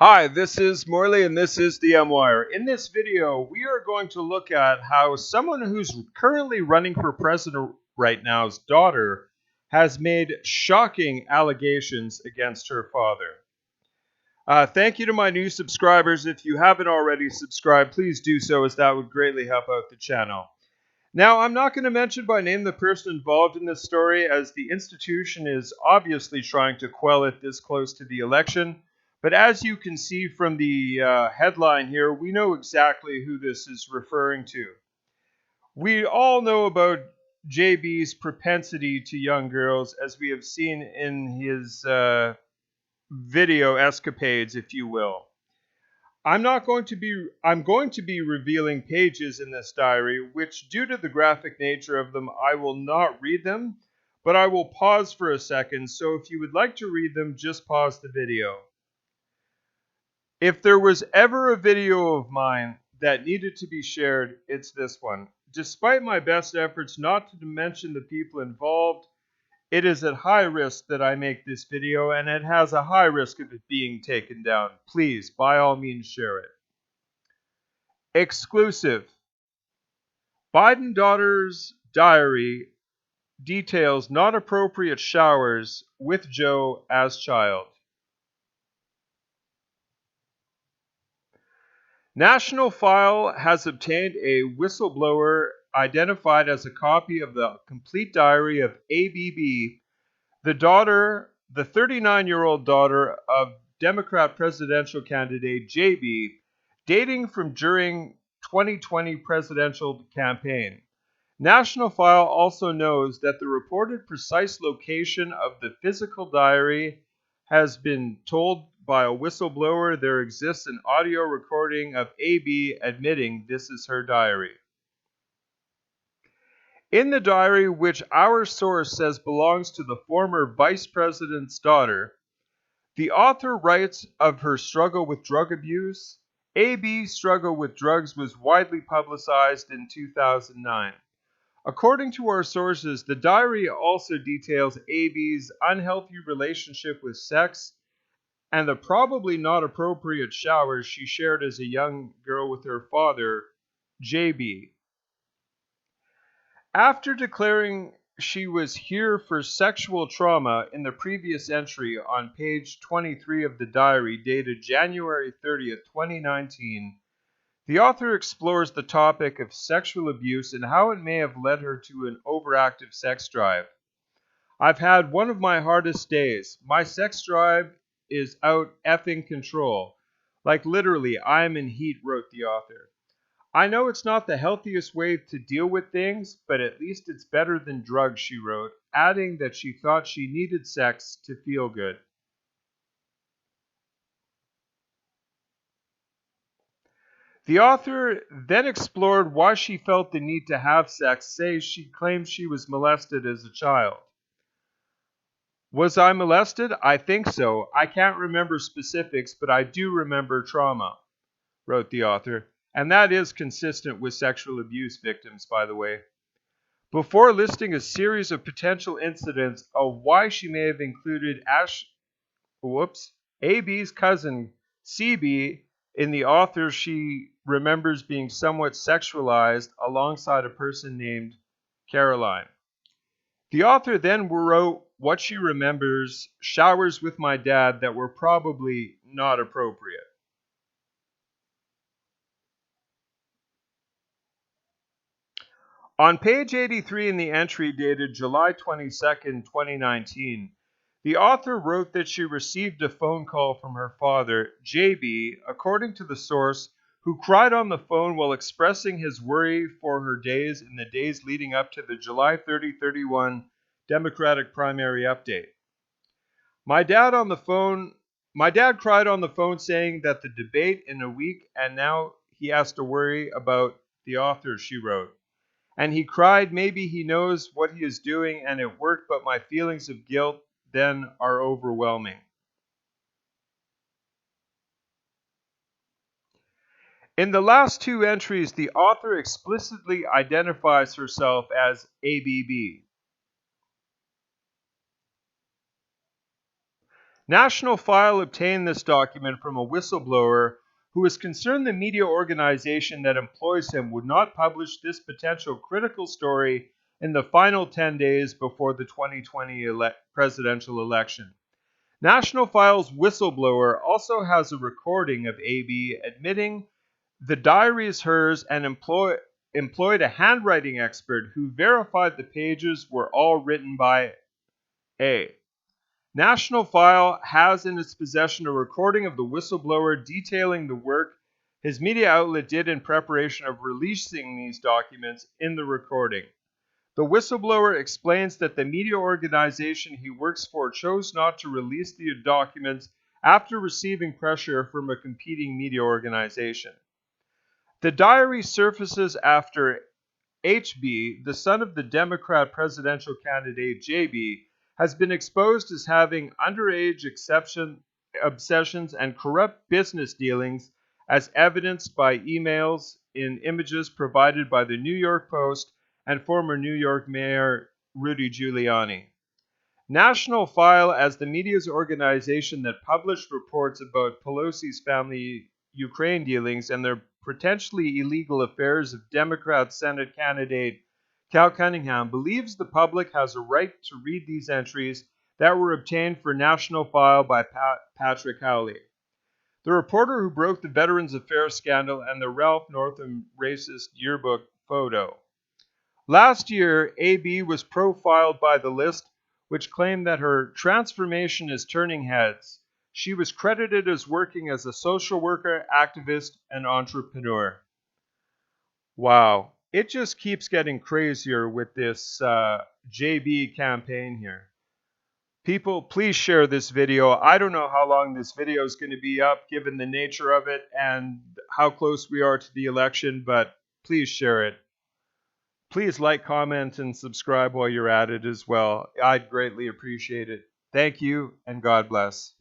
Hi, this is Morley and this is the M-Wire. In this video, we are going to look at how someone who's currently running for president right now's daughter has made shocking allegations against her father. Thank you to my new subscribers. If you haven't already subscribed, please do so, as that would greatly help out the channel. Now, I'm not going to mention by name the person involved in this story, as the institution is obviously trying to quell it this close to the election. But as you can see from the headline here, we know exactly who this is referring to. We all know about JB's propensity to young girls, as we have seen in his video escapades, if you will. I'm going to be revealing pages in this diary, which, due to the graphic nature of them, I will not read them, but I will pause for a second. So if you would like to read them, just pause the video. If there was ever a video of mine that needed to be shared, it's this one. Despite my best efforts not to mention the people involved, it is at high risk that I make this video, and it has a high risk of it being taken down. Please, by all means, share it. Exclusive. Biden daughter's diary details not appropriate showers with Joe as child. National File has obtained a whistleblower identified as a copy of the complete diary of ABB, the 39-year-old daughter of Democrat presidential candidate JB, dating from during 2020 presidential campaign. National File also knows that the reported precise location of the physical diary has been told by a whistleblower. There exists an audio recording of AB admitting this is her diary. In the diary, which our source says belongs to the former vice president's daughter, the author writes of her struggle with drug abuse. AB's struggle with drugs was widely publicized in 2009. According to our sources, the diary also details AB's unhealthy relationship with sex and the probably not appropriate showers she shared as a young girl with her father, JB. After declaring she was here for sexual trauma in the previous entry on page 23 of the diary, dated January 30th, 2019, the author explores the topic of sexual abuse and how it may have led her to an overactive sex drive. I've had one of my hardest days. My sex drive is out effing control. Like literally, I am in heat, wrote the author. I know it's not the healthiest way to deal with things, but at least it's better than drugs, she wrote, adding that she thought she needed sex to feel good. The author then explored why she felt the need to have sex, saying she claims she was molested as a child. Was I molested? I think so. I can't remember specifics, but I do remember trauma, wrote the author. And that is consistent with sexual abuse victims, by the way. Before listing a series of potential incidents of why she may have included AB's cousin, CB, in the author, she remembers being somewhat sexualized alongside a person named Caroline. The author then wrote what she remembers: showers with my dad that were probably not appropriate. On page 83 in the entry dated July 22nd, 2019, the author wrote that she received a phone call from her father, JB, according to the source, who cried on the phone while expressing his worry for her days in the days leading up to the July 30-31 Democratic primary update. My dad cried on the phone saying that the debate in a week and now he has to worry about the author, she wrote. And he cried, maybe he knows what he is doing and it worked, but my feelings of guilt then are overwhelming. In the last two entries, the author explicitly identifies herself as ABB. National File obtained this document from a whistleblower who was concerned the media organization that employs him would not publish this potential critical story in the final 10 days before the 2020 presidential election. National File's whistleblower also has a recording of AB admitting the diary is hers and employed a handwriting expert who verified the pages were all written by A. National File has in its possession a recording of the whistleblower detailing the work his media outlet did in preparation of releasing these documents in the recording. The whistleblower explains that the media organization he works for chose not to release the documents after receiving pressure from a competing media organization. The diary surfaces after HB, the son of the Democrat presidential candidate JB, has been exposed as having underage obsessions and corrupt business dealings as evidenced by emails in images provided by the New York Post and former New York Mayor Rudy Giuliani. National File, as the media's organization that published reports about Pelosi's family Ukraine dealings and their potentially illegal affairs of Democrat Senate candidate Cal Cunningham, believes the public has a right to read these entries that were obtained for National File by Patrick Howley, the reporter who broke the Veterans Affairs scandal and the Ralph Northam racist yearbook photo. Last year, AB was profiled by The List, which claimed that her transformation is turning heads. She was credited as working as a social worker, activist, and entrepreneur. Wow. It just keeps getting crazier with this JB campaign here. People, please share this video. I don't know how long this video is going to be up given the nature of it and how close we are to the election, but please share it. Please like, comment, and subscribe while you're at it as well. I'd greatly appreciate it. Thank you, and God bless.